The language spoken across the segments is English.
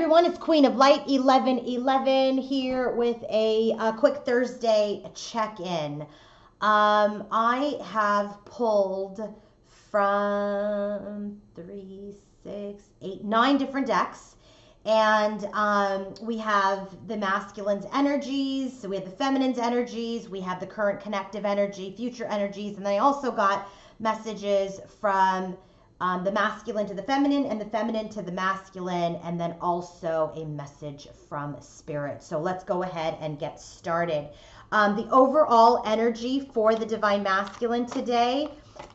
everyone, it's Queen of Light 1111 here with a quick Thursday check-in. I have pulled from 3, 6, 8, 9 different decks, and we have the masculine's energies, so we have the feminine's energies, we have the current connective energy, future energies, and then I also got messages from the masculine to the feminine and the feminine to the masculine, and then also a message from spirit. So let's go ahead and get started. The overall energy for the divine masculine today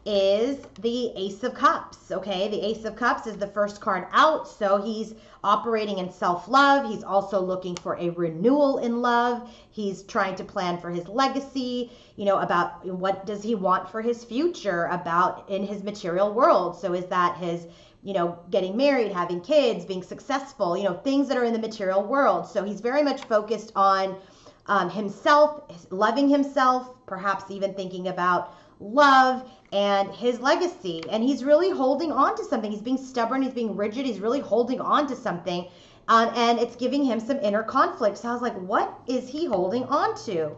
is the Ace of Cups. Okay, the Ace of Cups is the first card out, so he's operating in self-love. He's also looking for a renewal in love. He's trying to plan for his legacy, about what does he want for his future, about in his material world. So is that his getting married, having kids, being successful, things that are in the material world. So he's very much focused on himself, loving himself, perhaps even thinking about love and his legacy. And he's really holding on to something. He's being stubborn, he's being rigid, he's really holding on to something, and it's giving him some inner conflict. So I was like, what is he holding on to?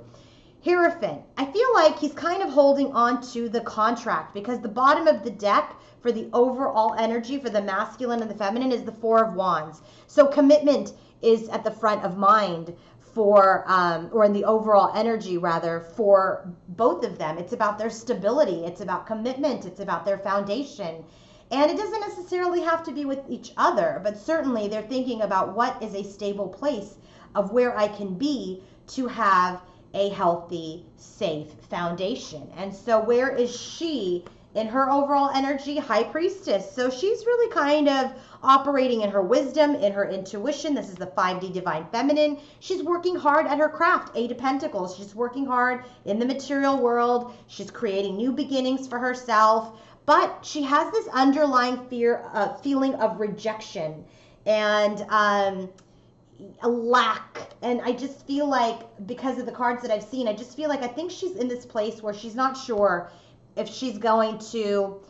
Hierophant. I feel like he's kind of holding on to the contract, because the bottom of the deck for the overall energy for the masculine and the feminine is the Four of Wands. So commitment is at the front of mind for, or in the overall energy rather, for both of them. It's about their stability, it's about commitment, it's about their foundation. And it doesn't necessarily have to be with each other, but certainly they're thinking about what is a stable place of where I can be to have a healthy, safe foundation. And so where is she in her overall energy? High Priestess. So she's really kind of operating in her wisdom, in her intuition. This is the 5D Divine Feminine. She's working hard at her craft. Eight of Pentacles. She's working hard in the material world. She's creating new beginnings for herself. But she has this underlying feeling of rejection and a lack. And I just feel like, because of the cards that I've seen, I just feel like I think she's in this place where she's not sure if she's going to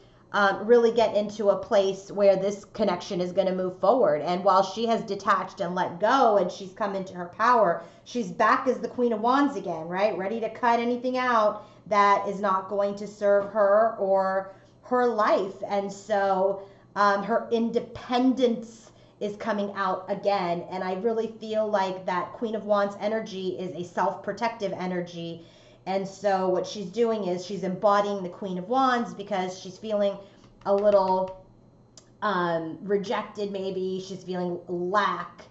really get into a place where this connection is going to move forward. And while she has detached and let go and she's come into her power, she's back as the Queen of Wands again, right? Ready to cut anything out that is not going to serve her or her life. And so her independence is coming out again. And I really feel like that Queen of Wands energy is a self-protective energy. And so what she's doing is she's embodying the Queen of Wands because she's feeling a little rejected, maybe. She's feeling lack.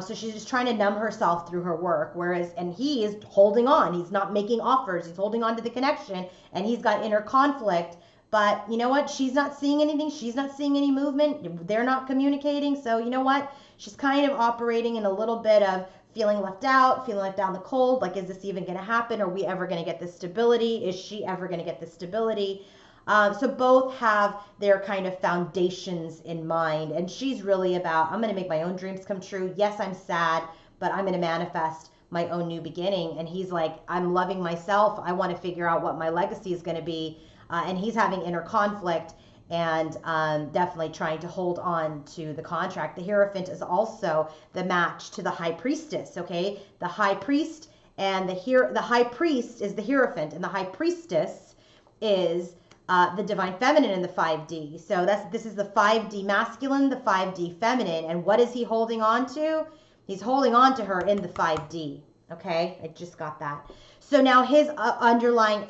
So she's just trying to numb herself through her work. And he is holding on. He's not making offers. He's holding on to the connection, and he's got inner conflict. But you know what? She's not seeing anything. She's not seeing any movement. They're not communicating. So you know what? She's kind of operating in a little bit of feeling left out in the cold. Like, is this even going to happen? Are we ever going to get this stability? Is she ever going to get this stability? So both have their kind of foundations in mind. And she's really about, I'm going to make my own dreams come true. Yes, I'm sad, but I'm going to manifest my own new beginning. And he's like, I'm loving myself. I want to figure out what my legacy is going to be. And he's having inner conflict and definitely trying to hold on to the contract. The Hierophant is also the match to the High Priestess, okay? The High Priest and the High Priest is the Hierophant, and the High Priestess is the Divine Feminine in the 5D. So this is the 5D masculine, the 5D feminine. And what is he holding on to? He's holding on to her in the 5D, okay? I just got that. So now his underlying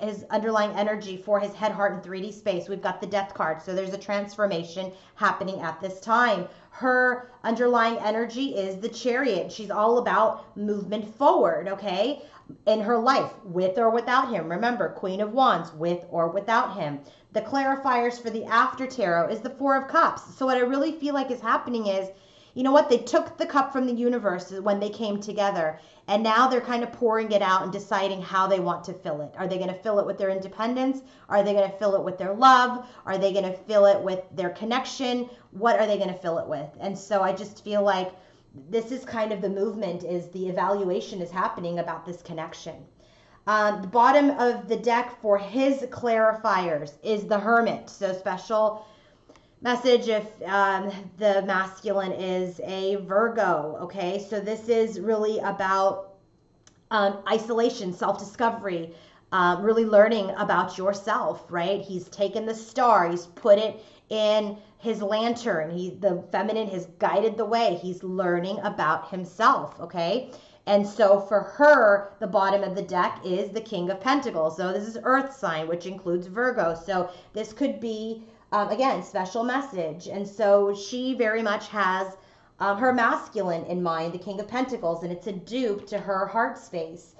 energy for his head, heart, and 3D space, we've got the Death card. So there's a transformation happening at this time. Her underlying energy is the Chariot. She's all about movement forward, okay, in her life, with or without him. Remember, Queen of Wands, with or without him. The clarifiers for the After Tarot is the Four of Cups. So what I really feel like is happening is, you know what? They took the cup from the universe when they came together, and now they're kind of pouring it out and deciding how they want to fill it. Are they going to fill it with their independence? Are they going to fill it with their love? Are they going to fill it with their connection? What are they going to fill it with? And so I just feel like this is kind of the movement, is the evaluation is happening about this connection. The bottom of the deck for his clarifiers is the Hermit. So special message if the masculine is a Virgo. Okay, so this is really about isolation, self-discovery, really learning about yourself, right? He's taken the star, he's put it in his lantern. The feminine has guided the way. He's learning about himself, okay? And so for her, the bottom of the deck is the King of Pentacles. So this is Earth sign, which includes Virgo. So this could be, again, special message. And so she very much has her masculine in mind, the King of Pentacles, and it's a dupe to her heart space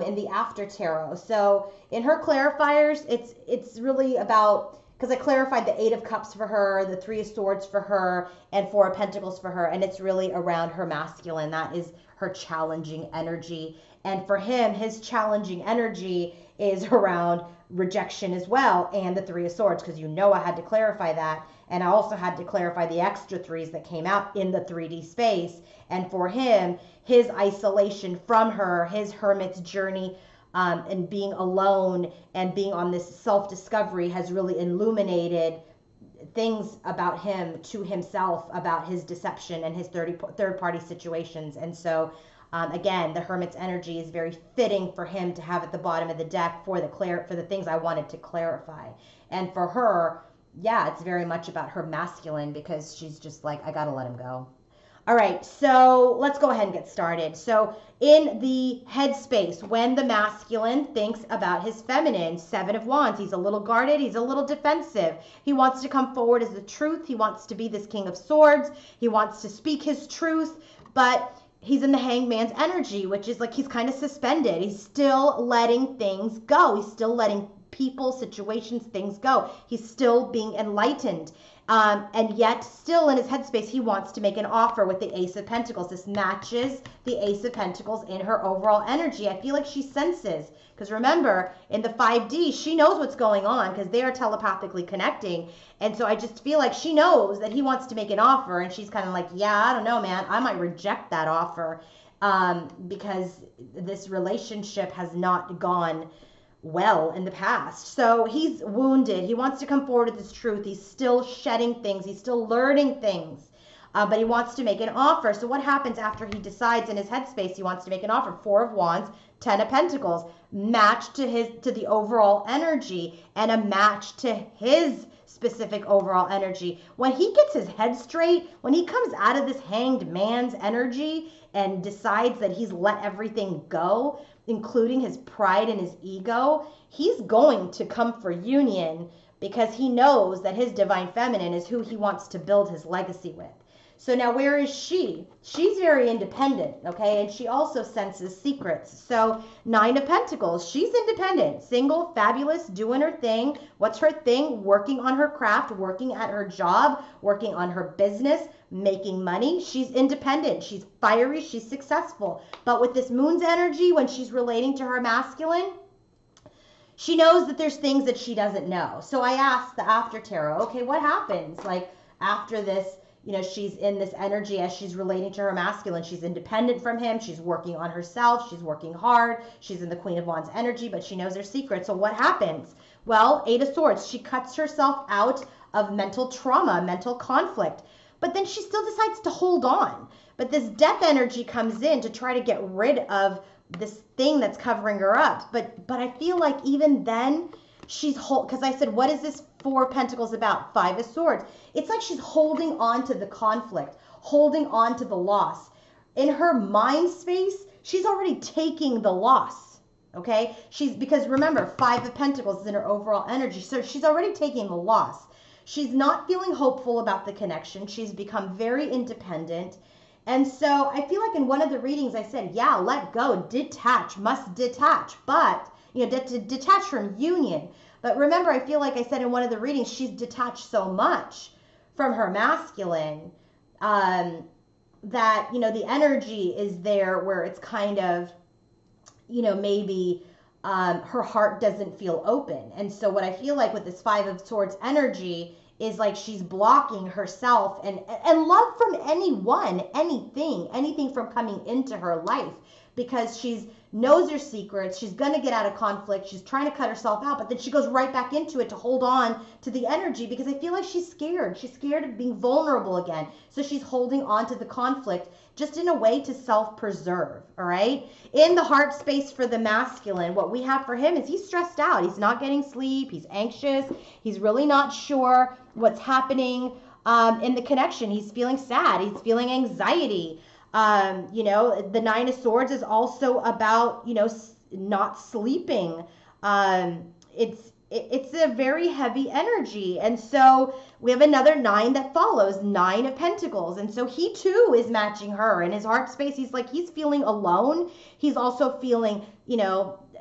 in the after tarot. So in her clarifiers, it's really about, because I clarified the Eight of Cups for her, the Three of Swords for her, and Four of Pentacles for her, and it's really around her masculine. That is her challenging energy. And for him, his challenging energy is around rejection as well, and the Three of Swords, because I had to clarify that. And I also had to clarify the extra threes that came out in the 3D space. And for him, his isolation from her, his hermit's journey, and being alone and being on this self-discovery has really illuminated things about him to himself, about his deception and his third-party situations. And so, again, the hermit's energy is very fitting for him to have at the bottom of the deck for the things I wanted to clarify. And for her, yeah, it's very much about her masculine, because she's just like, I gotta let him go. All right, so let's go ahead and get started. So in the headspace, when the masculine thinks about his feminine, Seven of Wands, he's a little guarded, he's a little defensive. He wants to come forward as the truth. He wants to be this King of Swords. He wants to speak his truth, but he's in the Hangman's energy, which is like he's kind of suspended. He's still letting things go. He's still letting people, situations, things go. He's still being enlightened. And yet still in his headspace, he wants to make an offer with the Ace of Pentacles. This matches the Ace of Pentacles in her overall energy. I feel like she senses, because remember, in the 5D, she knows what's going on because they are telepathically connecting. And so I just feel like she knows that he wants to make an offer, and she's kind of like, yeah, I don't know, man. I might reject that offer because this relationship has not gone well in the past. So he's wounded. He wants to come forward with his truth. He's still shedding things. He's still learning things. But he wants to make an offer. So what happens after he decides in his headspace he wants to make an offer? Four of Wands, Ten of Pentacles, match to the overall energy, and a match to his specific overall energy. When he gets his head straight, when he comes out of this hanged man's energy and decides that he's let everything go, including his pride and his ego, he's going to come for union, because he knows that his divine feminine is who he wants to build his legacy with. So now where is she? She's very independent, okay? And she also senses secrets. So Nine of Pentacles, she's independent, single, fabulous, doing her thing. What's her thing? Working on her craft, working at her job, working on her business, making money. She's independent. She's fiery. She's successful. But with this Moon's energy, when she's relating to her masculine, she knows that there's things that she doesn't know. So I asked the after tarot, okay, what happens? Like after this, she's in this energy as she's relating to her masculine. She's independent from him. She's working on herself. She's working hard. She's in the Queen of Wands energy, but she knows their secrets. So what happens? Well, Eight of Swords. She cuts herself out of mental trauma, mental conflict. But then she still decides to hold on. But this death energy comes in to try to get rid of this thing that's covering her up. But I feel like even then, because I said, what is this Four of Pentacles about? Five of Swords. It's like she's holding on to the conflict, holding on to the loss. In her mind space, she's already taking the loss, okay? Because remember, Five of Pentacles is in her overall energy, so she's already taking the loss. She's not feeling hopeful about the connection. She's become very independent. And so I feel like in one of the readings I said, yeah, let go, detach, must detach, but, detach from union. But remember, I feel like I said in one of the readings, she's detached so much from her masculine that, the energy is there where it's kind of, maybe her heart doesn't feel open. And so what I feel like with this Five of Swords energy is like she's blocking herself and love from anyone, anything from coming into her life, because she's knows her secrets. She's going to get out of conflict. She's trying to cut herself out, but then she goes right back into it to hold on to the energy because I feel like she's scared. She's scared of being vulnerable again. So she's holding on to the conflict just in a way to self-preserve, all right? In the heart space for the masculine, what we have for him is he's stressed out. He's not getting sleep. He's anxious. He's really not sure what's happening in the connection. He's feeling sad. He's feeling anxiety. The Nine of Swords is also about, not sleeping. It's a very heavy energy. And so we have another 9 that follows, 9 of Pentacles. And so he too is matching her in his heart space. He's feeling alone. He's also feeling,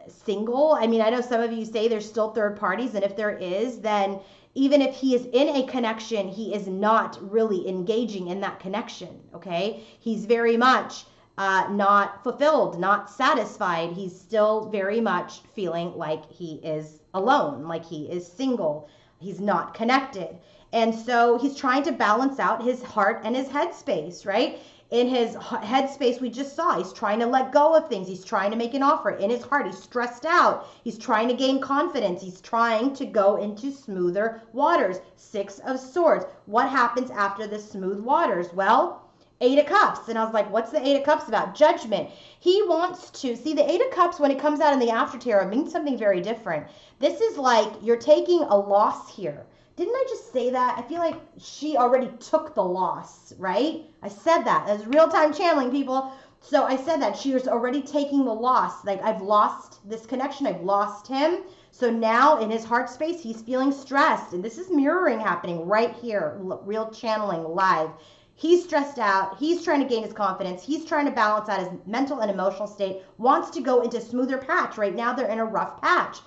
single. I mean, I know some of you say there's still third parties. And if there is, then even if he is in a connection, he is not really engaging in that connection, okay? He's very much not fulfilled, not satisfied. He's still very much feeling like he is alone, like he is single. He's not connected. And so he's trying to balance out his heart and his head space, right? In his head space, we just saw, he's trying to let go of things. He's trying to make an offer. In his heart, he's stressed out. He's trying to gain confidence. He's trying to go into smoother waters. 6 of Swords. What happens after the smooth waters? Well, 8 of Cups. And I was like, what's the 8 of Cups about? Judgment. He wants to, see, the 8 of Cups, when it comes out in the after tarot, means something very different. This is like you're taking a loss here. Didn't I just say that? I feel like she already took the loss, right? I said that. As real-time channeling, people. So I said that. She was already taking the loss. Like, I've lost this connection. I've lost him. So now in his heart space, he's feeling stressed. And this is mirroring happening right here. Real channeling live. He's stressed out. He's trying to gain his confidence. He's trying to balance out his mental and emotional state. Wants to go into smoother patch. Right now, they're in a rough patch.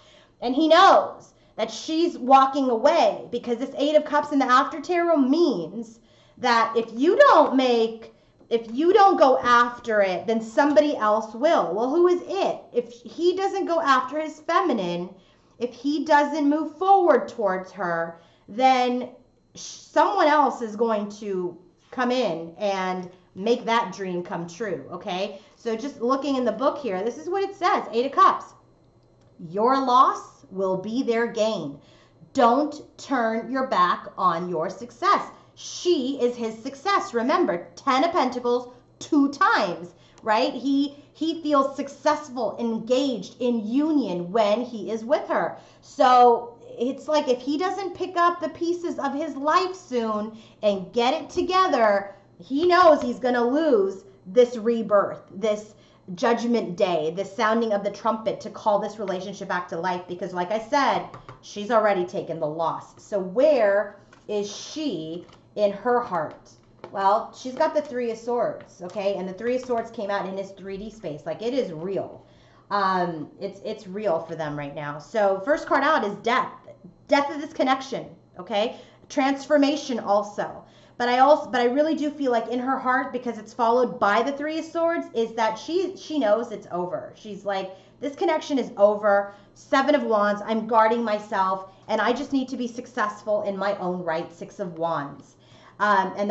And he knows that she's walking away because this 8 of Cups in the after tarot means that if you don't go after it, then somebody else will. Well, who is it? If he doesn't go after his feminine, if he doesn't move forward towards her, then someone else is going to come in and make that dream come true, okay? So just looking in the book here, this is what it says, 8 of Cups. Your loss will be their gain. Don't turn your back on your success. She is his success. Remember, 10 of Pentacles 2 times, right? He feels successful, engaged in union when he is with her. So it's like if he doesn't pick up the pieces of his life soon and get it together, he knows he's going to lose this rebirth, this judgment day, the sounding of the trumpet to call this relationship back to life, because like I said, she's already taken the loss. So where is she in her heart? Well, she's got the 3 of Swords, okay? And the 3 of Swords came out in his 3D space. Like, it is real. It's real for them right now. So first card out is death. Death of this connection, okay? Transformation also. But I really do feel like in her heart, because it's followed by the 3 of Swords, is that she knows it's over. She's like, this connection is over. 7 of Wands, I'm guarding myself, and I just need to be successful in my own right. 6 of Wands. And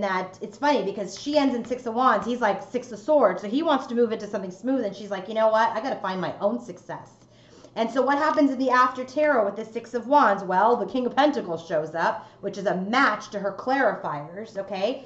that it's funny because she ends in 6 of Wands. He's like 6 of Swords. So he wants to move into something smooth, and she's like, you know what? I got to find my own success. And so what happens in the after tarot with the 6 of Wands? Well, the King of Pentacles shows up, which is a match to her clarifiers, okay?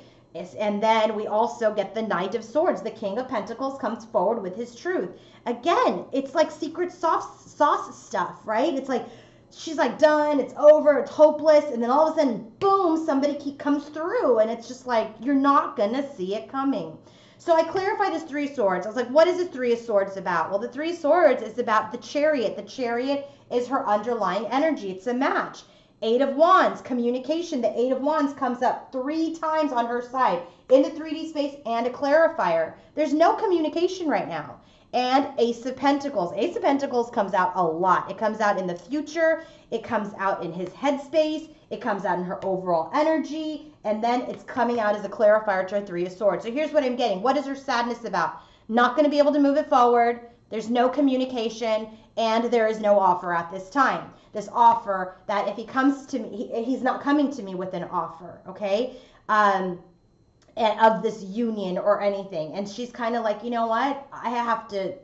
And then we also get the Knight of Swords. The King of Pentacles comes forward with his truth. Again, it's like secret sauce stuff, right? It's like, she's like, done, it's over, it's hopeless. And then all of a sudden, boom, somebody comes through. And it's just like, you're not going to see it coming. So I clarified this 3 of Swords. I was like, what is this 3 of Swords about? Well, the 3 of Swords is about the Chariot. The Chariot is her underlying energy. It's a match. 8 of Wands, communication. The 8 of Wands comes up 3 times on her side in the 3D space and a clarifier. There's no communication right now. And Ace of Pentacles. Ace of Pentacles comes out a lot. It comes out in the future. It comes out in his headspace. It comes out in her overall energy. And then it's coming out as a clarifier to her 3 of Swords. So here's what I'm getting. What is her sadness about? Not going to be able to move it forward. There's no communication. And there is no offer at this time. This offer that if he comes to me, he's not coming to me with an offer. Okay? of this union or anything. And she's kind of like, you know what? I have to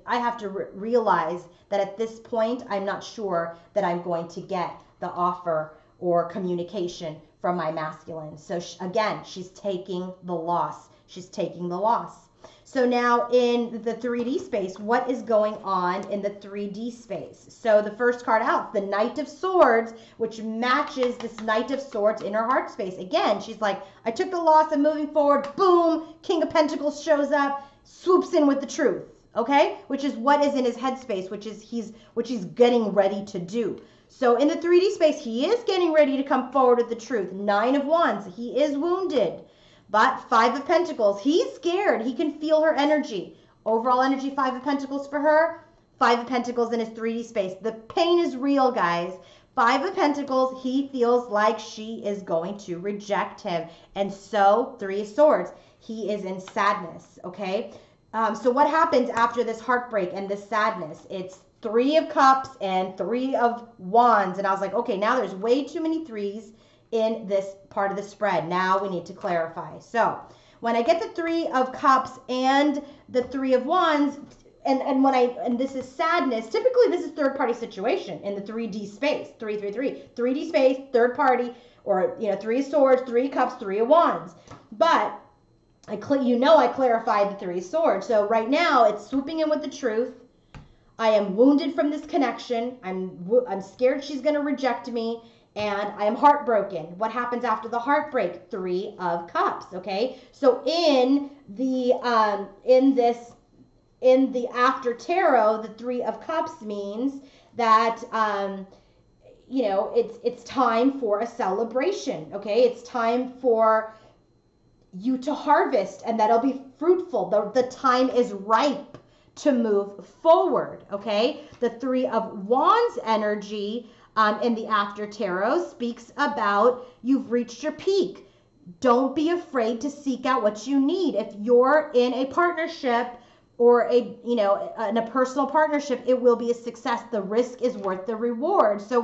realize that at this point, I'm not sure that I'm going to get the offer or communication from my masculine. So again, she's taking the loss. She's taking the loss. So now in the 3D space, what is going on in the 3D space? So the first card out, the Knight of Swords, which matches this Knight of Swords in her heart space. Again, she's like, I took the loss, I'm moving forward. Boom, King of Pentacles shows up, swoops in with the truth. Okay, which is what is in his headspace, which he's getting ready to do. So in the 3D space, he is getting ready to come forward with the truth. 9 of Wands, he is wounded. But 5 of Pentacles, he's scared. He can feel her energy. Overall energy, 5 of Pentacles for her. 5 of Pentacles in his 3D space. The pain is real, guys. 5 of Pentacles, he feels like she is going to reject him. And so, 3 of Swords, he is in sadness, okay? So what happens after this heartbreak and this sadness? It's 3 of Cups and 3 of Wands. And I was like, okay, now there's way too many 3s in this part of the spread. Now we need to clarify. So when I get the 3 of Cups and the 3 of Wands, and this is sadness, typically this is third party situation in the 3D space, 3D space, third party, or 3 of Swords, 3 of Cups, 3 of Wands. But I clarified the 3 of Swords. So right now it's swooping in with the truth. I am wounded from this connection. I'm scared she's going to reject me. And I am heartbroken. What happens after the heartbreak? 3 of Cups, okay? So in the after tarot, the 3 of Cups means that it's time for a celebration, okay? It's time for you to harvest, and that'll be fruitful. The time is ripe to move forward, okay? The 3 of Wands energy in the after tarot speaks about you've reached your peak. Don't be afraid to seek out what you need. If you're in a partnership or in a personal partnership, it will be a success. The risk is worth the reward. So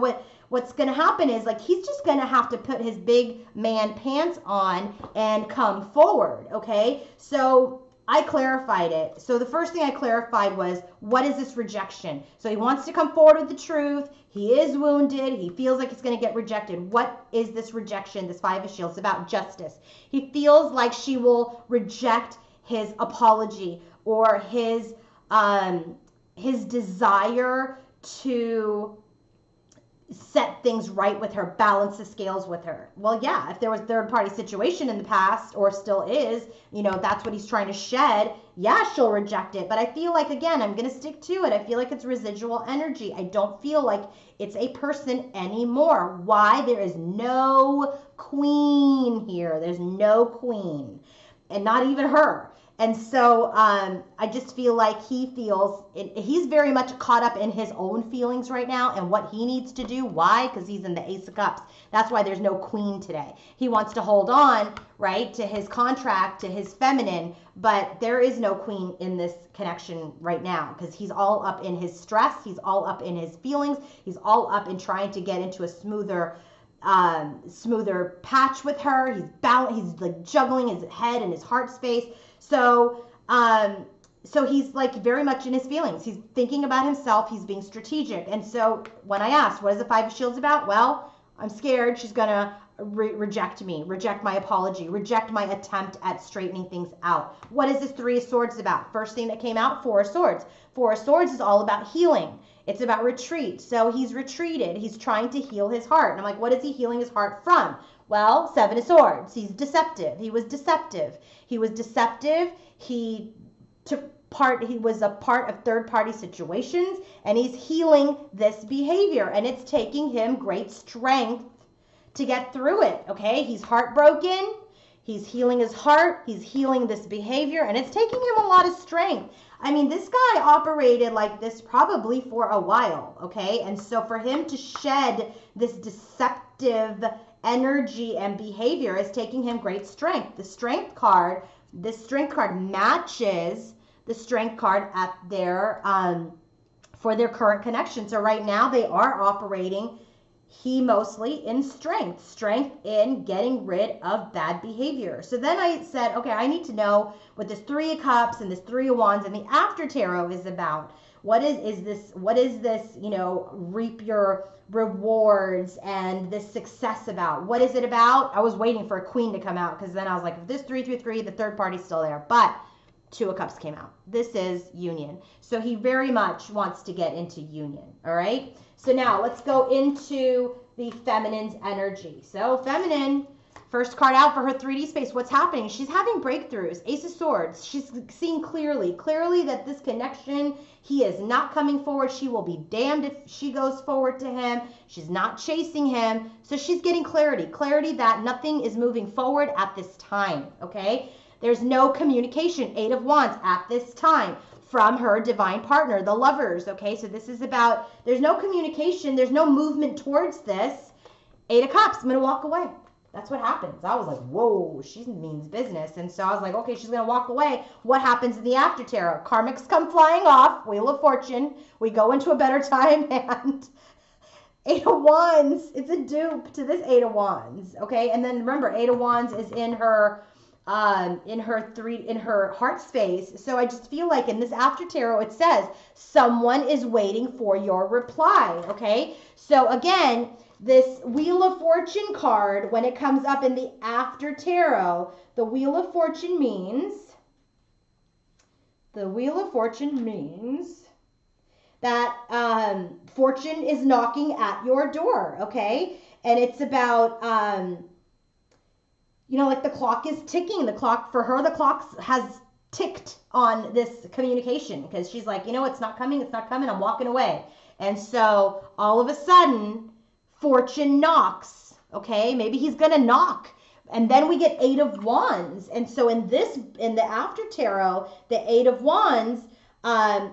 what's going to happen is, like, he's just going to have to put his big man pants on and come forward, okay? So I clarified it. So the first thing I clarified was, what is this rejection? So he wants to come forward with the truth. He is wounded. He feels like he's going to get rejected. What is this rejection? This 5 of Shields. It's about justice. He feels like she will reject his apology or his desire to set things right with her, balance the scales with her. Well, yeah, if there was third party situation in the past, or still is, that's what he's trying to shed, yeah, she'll reject it. But I feel like, again, I'm going to stick to it. I feel like it's residual energy. I don't feel like it's a person anymore. Why? There is no queen here. There's no queen, and not even her. And so I just feel like he's very much caught up in his own feelings right now and what he needs to do. Why? Because he's in the Ace of Cups. That's why there's no queen today. He wants to hold on, right, to his contract, to his feminine, but there is no queen in this connection right now because he's all up in his stress. He's all up in his feelings. He's all up in trying to get into a smoother patch with her. He's like juggling his head and his heart space. So he's like very much in his feelings. He's thinking about himself. He's being strategic. And so when I asked, what is the 5 of Shields about? Well, I'm scared she's going to reject me, reject my apology, reject my attempt at straightening things out. What is this 3 of Swords about? First thing that came out, 4 of Swords. 4 of Swords is all about healing. It's about retreat. So he's retreated. He's trying to heal his heart. And I'm like, what is he healing his heart from? Well, 7 of Swords. He's deceptive. He was deceptive. He was a part of third-party situations, and he's healing this behavior, and it's taking him great strength to get through it, okay? He's heartbroken. He's healing his heart. He's healing this behavior, and it's taking him a lot of strength. I mean, this guy operated like this probably for a while, okay? And so for him to shed this deceptive energy and behavior is taking him great strength. This strength card matches the strength card at their for their current connection. So right now they are operating. he mostly in strength in getting rid of bad behavior. So then I said, okay, I need to know what this Three of Cups and this Three of Wands and the After Tarot is about. What is this, you know, reap your rewards and this success about? What is it about? I was waiting for a Queen to come out, because then I was like, if this 333, the third party's still there. But Two of Cups came out. This is union. So he very much wants to get into union. All right. So now let's go into the feminine's energy. So feminine, first card out for her 3D space. What's happening? She's having breakthroughs. Ace of Swords. She's seeing clearly that this connection, he is not coming forward. She will be damned if she goes forward to him. She's not chasing him. So she's getting clarity that nothing is moving forward at this time. Okay. There's no communication, Eight of Wands, at this time from her divine partner, the Lovers, okay? So this is about, there's no communication, there's no movement towards this. Eight of Cups, I'm going to walk away. That's what happens. I was like, whoa, she means business. And so I was like, okay, she's going to walk away. What happens in the After Tarot? Karmics come flying off, Wheel of Fortune. We go into a better time, and Eight of Wands, it's a dupe to this Eight of Wands, okay? And then remember, Eight of Wands is in her heart space. So I just feel like in this After Tarot, it says someone is waiting for your reply. Okay. So again, this Wheel of Fortune card, when it comes up in the After Tarot, the Wheel of Fortune means that fortune is knocking at your door. Okay. And it's about, you know, like the clock is ticking. The clock, for her, the clock has ticked on this communication, because she's like, you know, it's not coming, I'm walking away. And so all of a sudden, fortune knocks, okay? Maybe he's going to knock. And then we get Eight of Wands. And so in the After Tarot, the Eight of Wands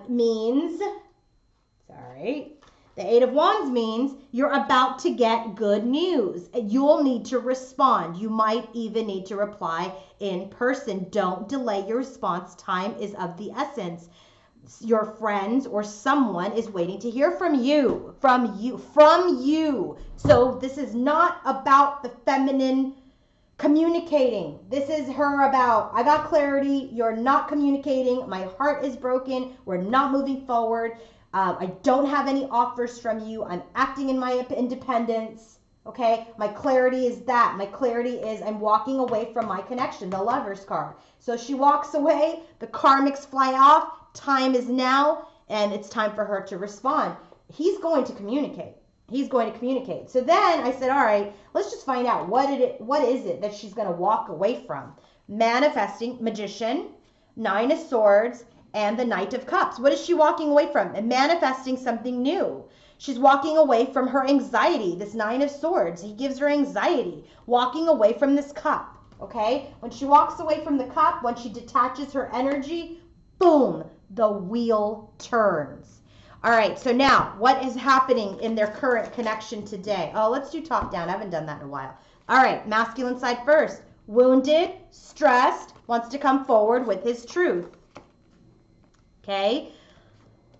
means, the Eight of Wands means you're about to get good news. You'll need to respond. You might even need to reply in person. Don't delay your response. Time is of the essence. Your friends or someone is waiting to hear from you. So this is not about the feminine communicating. This is her about, I got clarity. You're not communicating. My heart is broken. We're not moving forward. I don't have any offers from you. I'm acting in my independence. Okay. My clarity is that. My clarity is I'm walking away from my connection, the Lovers card. So she walks away. The karmics fly off. Time is now. And it's time for her to respond. He's going to communicate. So then I said, all right, let's just find out what is it that she's going to walk away from. Manifesting, Magician, Nine of Swords, and the Knight of Cups. What is she walking away from? And manifesting something new. She's walking away from her anxiety. This Nine of Swords, he gives her anxiety. Walking away from this cup, okay? When she walks away from the cup, when she detaches her energy, boom, the wheel turns. All right, so now what is happening in their current connection today? Oh, let's do top down. I haven't done that in a while. All right, masculine side first. Wounded, stressed, wants to come forward with his truth. Okay,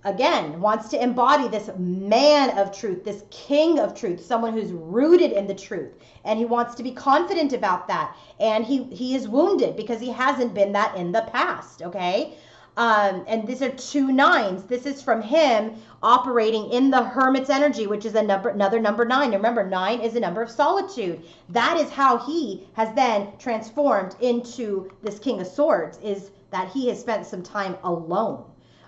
again, wants to embody this man of truth, this king of truth, someone who's rooted in the truth. And he wants to be confident about that. And he is wounded because he hasn't been that in the past, okay? And these are two nines. This is from him operating in the Hermit's energy, which is another number 9. Remember, 9 is a number of solitude. That is how he has then transformed into this King of Swords, is that he has spent some time alone.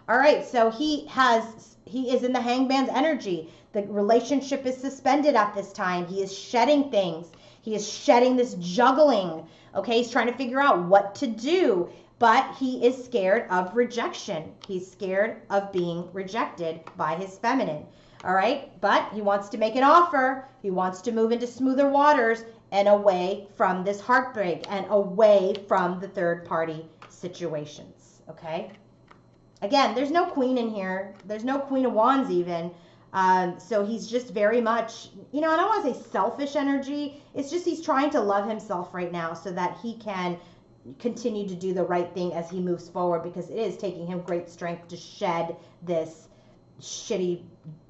All right, so he is in the Hangman's energy. The relationship is suspended at this time. He is shedding things. He is shedding this juggling. Okay, he's trying to figure out what to do, but he is scared of rejection. He's scared of being rejected by his feminine. All right, but he wants to make an offer. He wants to move into smoother waters and away from this heartbreak and away from the third party situations. Okay. Again, there's no Queen in here. There's no Queen of Wands even. So he's just very much, you know, I don't want to say selfish energy. It's just he's trying to love himself right now so that he can continue to do the right thing as he moves forward, because it is taking him great strength to shed this shitty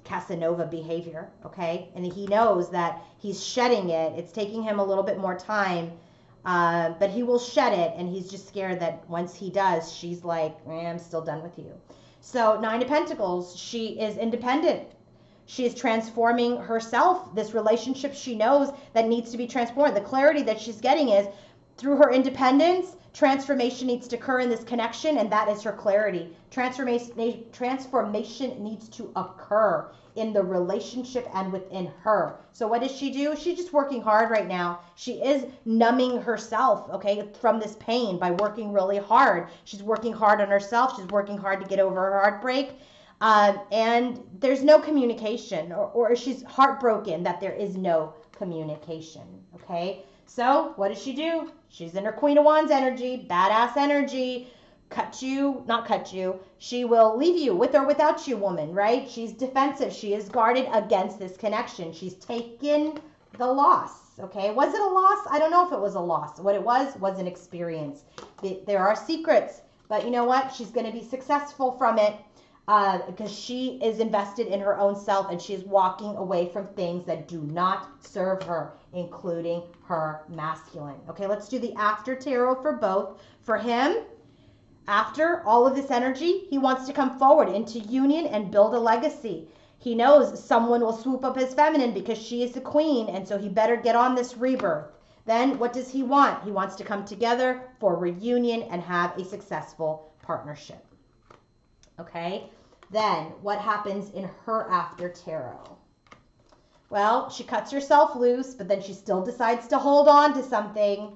Casanova behavior, okay? And he knows that he's shedding it. It's taking him a little bit more time, but he will shed it, and he's just scared that once he does, she's like, I'm still done with you. So 9 of Pentacles, she is independent. She is transforming herself. This relationship she knows that needs to be transformed. The clarity that she's getting is through her independence, transformation needs to occur in this connection, and that is her clarity. Transformation needs to occur in the relationship and within her. So what does she do? She's just working hard right now. She is numbing herself, okay, from this pain by working really hard. She's working hard on herself. She's working hard to get over her heartbreak. And there's no communication, or she's heartbroken that there is no communication, okay? So what does she do? She's in her Queen of Wands energy, badass energy, not cut you. She will leave you with or without you, woman, right? She's defensive. She is guarded against this connection. She's taken the loss, okay? Was it a loss? I don't know if it was a loss. What it was an experience. There are secrets, but you know what? She's going to be successful from it. Because she is invested in her own self, and she is walking away from things that do not serve her, including her masculine. Okay, let's do the after tarot for both. For him, after all of this energy, he wants to come forward into union and build a legacy. He knows someone will swoop up his feminine because she is the queen, and so he better get on this rebirth. Then what does he want? He wants to come together for reunion and have a successful partnership. Okay, then what happens in her after tarot? Well, she cuts herself loose, but then she still decides to hold on to something.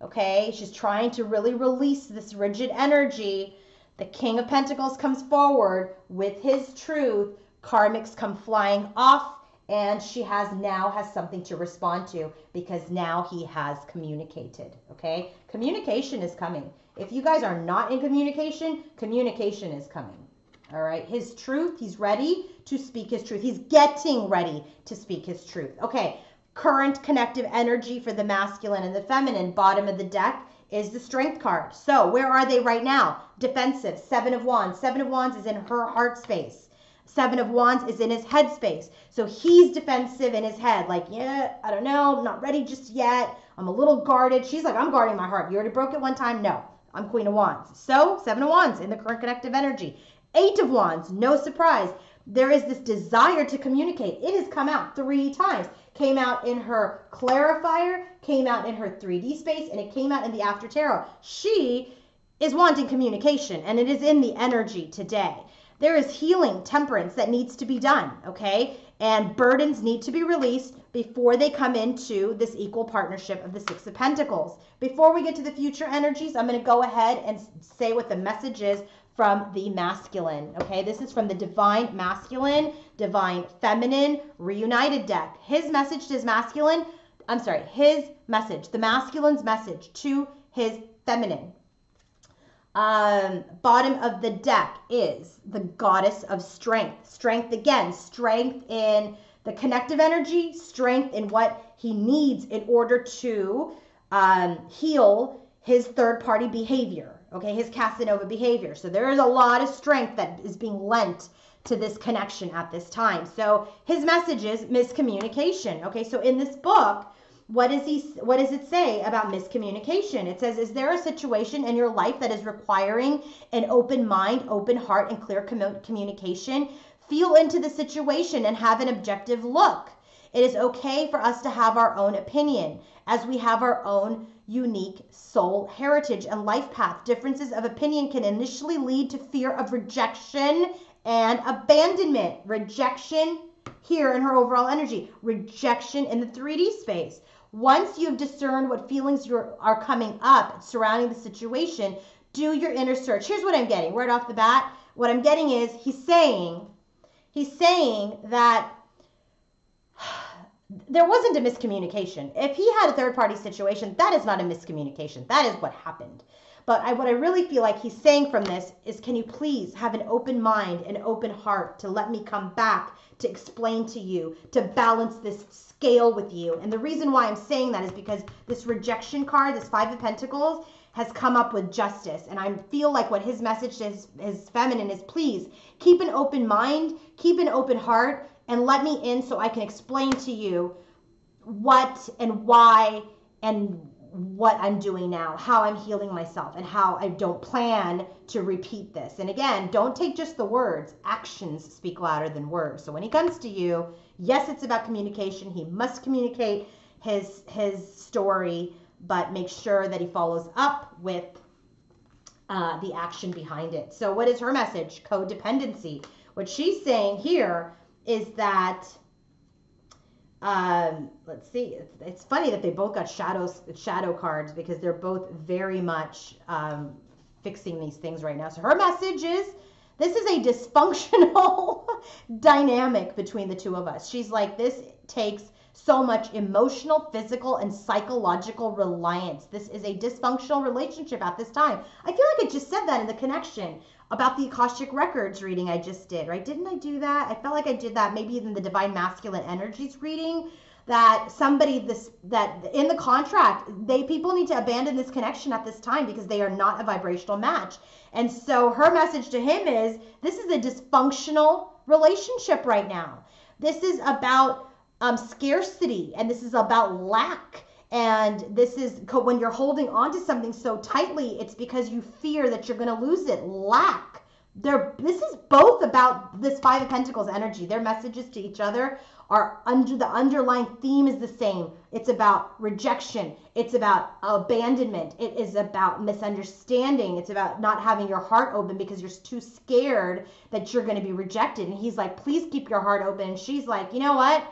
Okay, she's trying to really release this rigid energy. The King of Pentacles comes forward with his truth. Karmics come flying off, and she now has something to respond to because now he has communicated. Okay, communication is coming. If you guys are not in communication, communication is coming. All right, his truth, he's ready to speak his truth. He's getting ready to speak his truth. Okay, current connective energy for the masculine and the feminine, bottom of the deck, is the Strength card. So where are they right now? Defensive, 7 of Wands. 7 of Wands is in her heart space. 7 of Wands is in his head space. So he's defensive in his head, like, yeah, I don't know, not ready just yet. I'm a little guarded. She's like, I'm guarding my heart. You already broke it one time? No, I'm Queen of Wands. So 7 of Wands in the current connective energy. 8 of Wands, no surprise. There is this desire to communicate. It has come out 3 times. Came out in her clarifier, came out in her 3D space, and it came out in the after tarot. She is wanting communication, and it is in the energy today. There is healing, temperance that needs to be done, okay? And burdens need to be released before they come into this equal partnership of the 6 of Pentacles. Before we get to the future energies, I'm going to go ahead and say what the message is from the masculine, okay? This is from the Divine Masculine, Divine Feminine Reunited deck. His message to his masculine, his message, the masculine's message to his feminine. Bottom of the deck is the Goddess of Strength. Strength again, strength in the connective energy, strength in what he needs in order to heal his third-party behavior. Okay, his Casanova behavior. So there is a lot of strength that is being lent to this connection at this time. So his message is miscommunication. Okay, so in this book, what does it say about miscommunication? It says, is there a situation in your life that is requiring an open mind, open heart, and clear communication? Feel into the situation and have an objective look. It is okay for us to have our own opinion, as we have our own unique soul heritage and life path. Differences of opinion can initially lead to fear of rejection and abandonment. Rejection here in her overall energy. Rejection in the 3D space. Once you've discerned what feelings are coming up surrounding the situation, do your inner search. Here's what I'm getting right off the bat. What I'm getting is he's saying that there wasn't a miscommunication. If he had a third-party situation, that is not a miscommunication. That is what happened. But what I really feel like he's saying from this is, can you please have an open mind, an open heart to let me come back to explain to you, to balance this scale with you. And the reason why I'm saying that is because this rejection card, this 5 of Pentacles, has come up with justice. And I feel like what his message to his feminine is, please keep an open mind, keep an open heart, and let me in so I can explain to you what and why and what I'm doing now, how I'm healing myself, and how I don't plan to repeat this. And again, don't take just the words. Actions speak louder than words. So when he comes to you, yes, it's about communication. He must communicate his story, but make sure that he follows up with the action behind it. So what is her message? Codependency. What she's saying here is that let's see, it's funny that they both got shadow cards, because they're both very much fixing these things right now. So her message is, this is a dysfunctional dynamic between the two of us. She's like, this takes so much emotional, physical, and psychological reliance. This is a dysfunctional relationship at this time. I feel like I just said that in the connection about the Akashic Records reading I just did, right? Didn't I do that? I felt like I did that maybe in the Divine Masculine Energies reading, that that in the contract, people need to abandon this connection at this time because they are not a vibrational match. And so her message to him is, this is a dysfunctional relationship right now. This is about scarcity, and this is about lack. And this is when you're holding on to something so tightly, it's because you fear that you're going to lose it. Lack. This is both about this Five of Pentacles energy. Their messages to each other are the underlying theme is the same. It's about rejection. It's about abandonment. It is about misunderstanding. It's about not having your heart open because you're too scared that you're going to be rejected. And he's like, please keep your heart open. And she's like, you know what?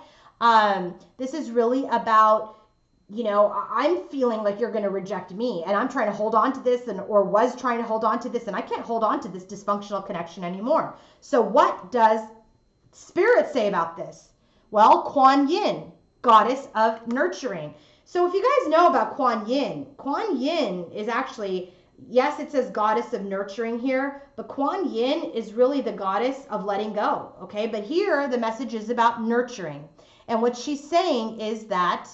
This is really about, I'm feeling like you're going to reject me, and I'm trying to hold on to this, or was trying to hold on to this, and I can't hold on to this dysfunctional connection anymore. So what does Spirit say about this? Well, Kuan Yin, goddess of nurturing. So if you guys know about Kuan Yin is actually, yes, it says goddess of nurturing here, but Kuan Yin is really the goddess of letting go, okay? But here, the message is about nurturing. And what she's saying is that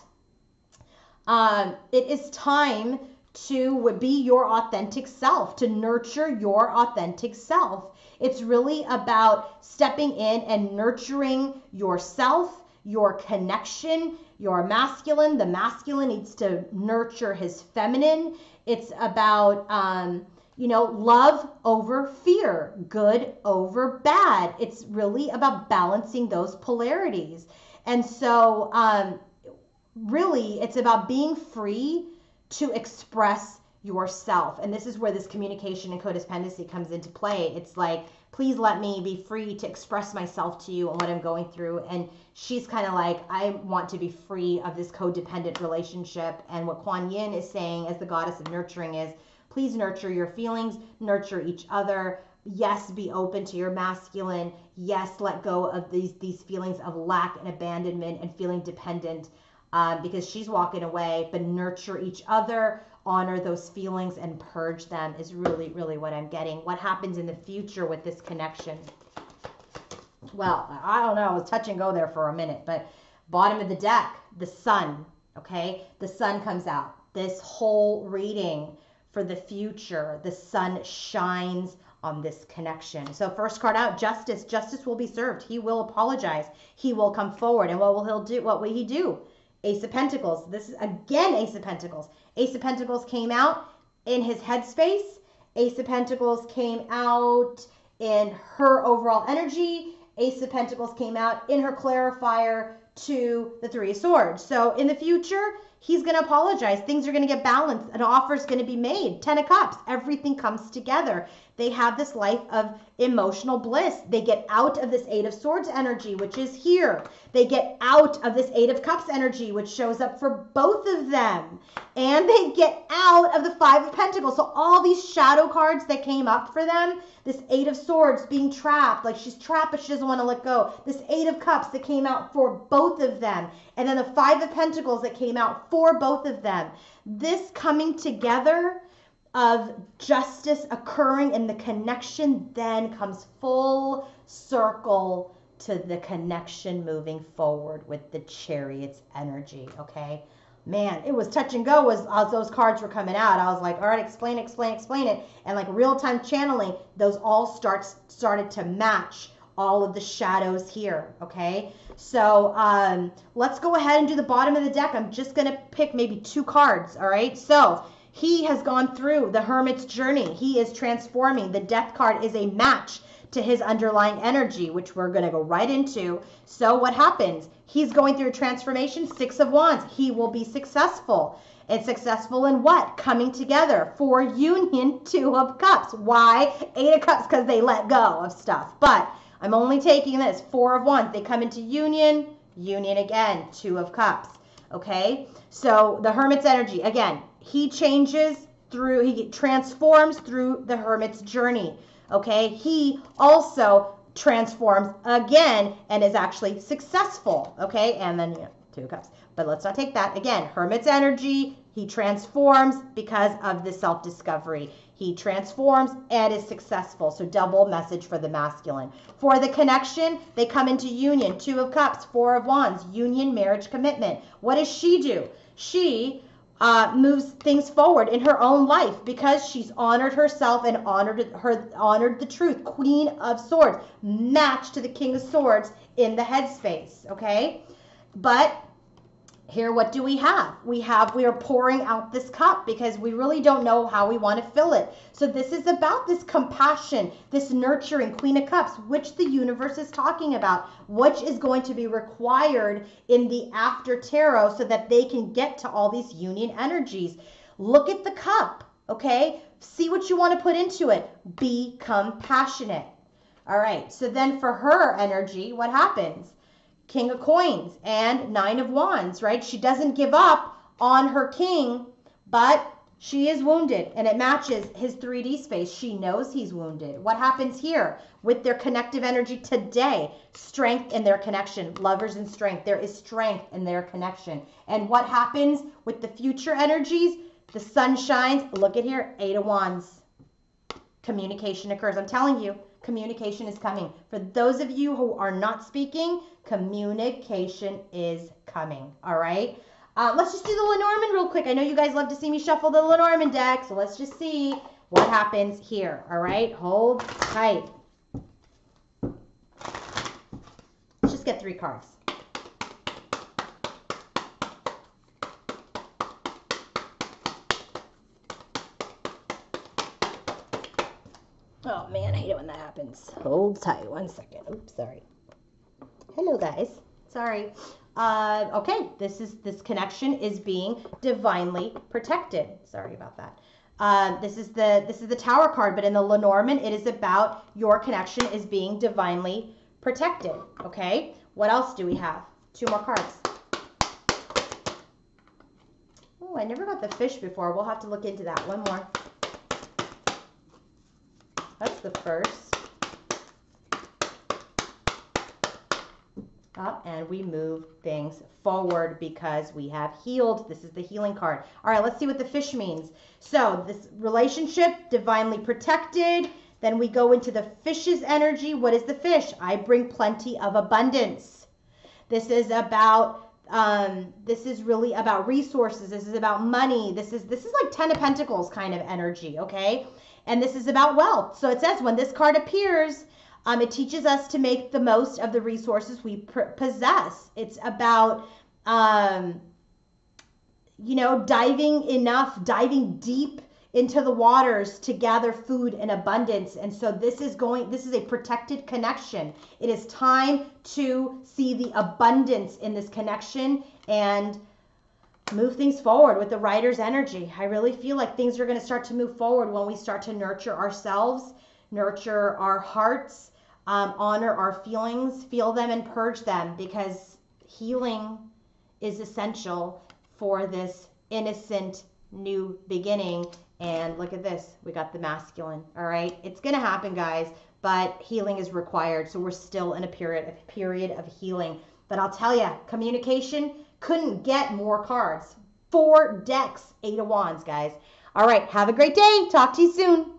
it is time to be your authentic self, to nurture your authentic self. It's really about stepping in and nurturing yourself, your connection, your masculine. The masculine needs to nurture his feminine. It's about, love over fear, good over bad. It's really about balancing those polarities. And so, really, it's about being free to express yourself. And this is where this communication and codependency comes into play. It's like, please let me be free to express myself to you and what I'm going through. And she's kind of like, I want to be free of this codependent relationship. And what Kuan Yin is saying as the goddess of nurturing is, please nurture your feelings, nurture each other. Yes, be open to your masculine. Yes, let go of these feelings of lack and abandonment and feeling dependent, because she's walking away. But nurture each other, honor those feelings, and purge them is really, really what I'm getting. What happens in the future with this connection? Well, I don't know. I was touch and go there for a minute, but bottom of the deck, the sun, okay? The sun comes out. This whole reading for the future, the sun shines on this connection. So first card out, justice. Justice will be served. He will apologize. He will come forward. And what will he do? What will he do? Ace of Pentacles. This is again Ace of Pentacles. Ace of Pentacles came out in his headspace. Ace of Pentacles came out in her overall energy. Ace of Pentacles came out in her clarifier to the Three of Swords. So in the future, he's going to apologize. Things are going to get balanced. An offer is going to be made. 10 of Cups. Everything comes together. They have this life of emotional bliss. They get out of this Eight of Swords energy, which is here. They get out of this Eight of Cups energy, which shows up for both of them. And they get out of the Five of Pentacles. So all these shadow cards that came up for them, this Eight of Swords being trapped, like she's trapped but she doesn't want to let go. This Eight of Cups that came out for both of them. And then the Five of Pentacles that came out for both of them. This coming together of justice occurring in the connection then comes full circle to the connection moving forward with the Chariot's energy, okay? Man, it was touch and go as those cards were coming out. I was like, all right, explain it. And like real-time channeling, those all started to match all of the shadows here, okay? So let's go ahead and do the bottom of the deck. I'm just going to pick maybe 2 cards, all right? So he has gone through the Hermit's journey. He is transforming. The Death card is a match to his underlying energy, which we're going to go right into. So what happens? He's going through a transformation, 6 of Wands. He will be successful. And successful in what? Coming together for union, 2 of Cups. Why? 8 of Cups, because they let go of stuff. But I'm only taking this, 4 of Wands. They come into union, union again, 2 of Cups. Okay? So the Hermit's energy, again, he changes through, he transforms through the Hermit's journey. Okay? He also transforms again and is actually successful. Okay? And then, yeah, 2 of Cups. But let's not take that. Again, Hermit's energy, he transforms because of the self-discovery. He transforms and is successful. So double message for the masculine. For the connection, they come into union. 2 of Cups, 4 of Wands, union, marriage, commitment. What does she do? She moves things forward in her own life because she's honored herself and honored the truth. Queen of Swords, matched to the King of Swords in the headspace. Okay, but here, what do we have? We are pouring out this cup because we really don't know how we want to fill it. So this is about this compassion, this nurturing, Queen of Cups, which the universe is talking about, which is going to be required in the after tarot so that they can get to all these union energies. Look at the cup, okay? See what you want to put into it. Be compassionate. All right, so then for her energy, what happens? King of Coins and 9 of Wands, right? She doesn't give up on her king, but she is wounded, and it matches his 3D space. She knows he's wounded. What happens here with their connective energy today? Strength in their connection. Lovers and strength. There is strength in their connection. And what happens with the future energies? The sun shines. Look at here, 8 of Wands. Communication occurs. I'm telling you, communication is coming. For those of you who are not speaking, communication is coming. All right. Let's just do the Lenormand real quick. I know you guys love to see me shuffle the Lenormand deck, so let's just see what happens here. All right. Hold tight. Let's just get 3 cards. Oh man, I hate it when that happens. Hold tight. 1 second. Oops, sorry. Hello, guys. Sorry. Okay, this connection is being divinely protected. Sorry about that. This is the Tower card, but in the Lenormand, it is about your connection is being divinely protected. Okay. What else do we have? 2 more cards. Oh, I never got the fish before. We'll have to look into that. 1 more. That's the first. Up, and we move things forward because we have healed. This is the healing card. All right, let's see what the fish means. So this relationship, divinely protected. Then we go into the fish's energy. What is the fish? I bring plenty of abundance. This is about this is really about resources. This is about money. This is like 10 of Pentacles kind of energy, okay? And this is about wealth. So it says when this card appears, it teaches us to make the most of the resources we possess. It's about, you know, diving deep into the waters to gather food in abundance. And so this is a protected connection. It is time to see the abundance in this connection and move things forward with the Rider's energy. I really feel like things are going to start to move forward when we start to nurture ourselves, nurture our hearts, honor our feelings, feel them and purge them, because healing is essential for this innocent new beginning. And look at this, we got the masculine. All right, it's going to happen, guys, but healing is required. So we're still in a period of healing. But I'll tell you, communication couldn't get more cards. 4 decks, 8 of Wands, guys. All right, have a great day. Talk to you soon.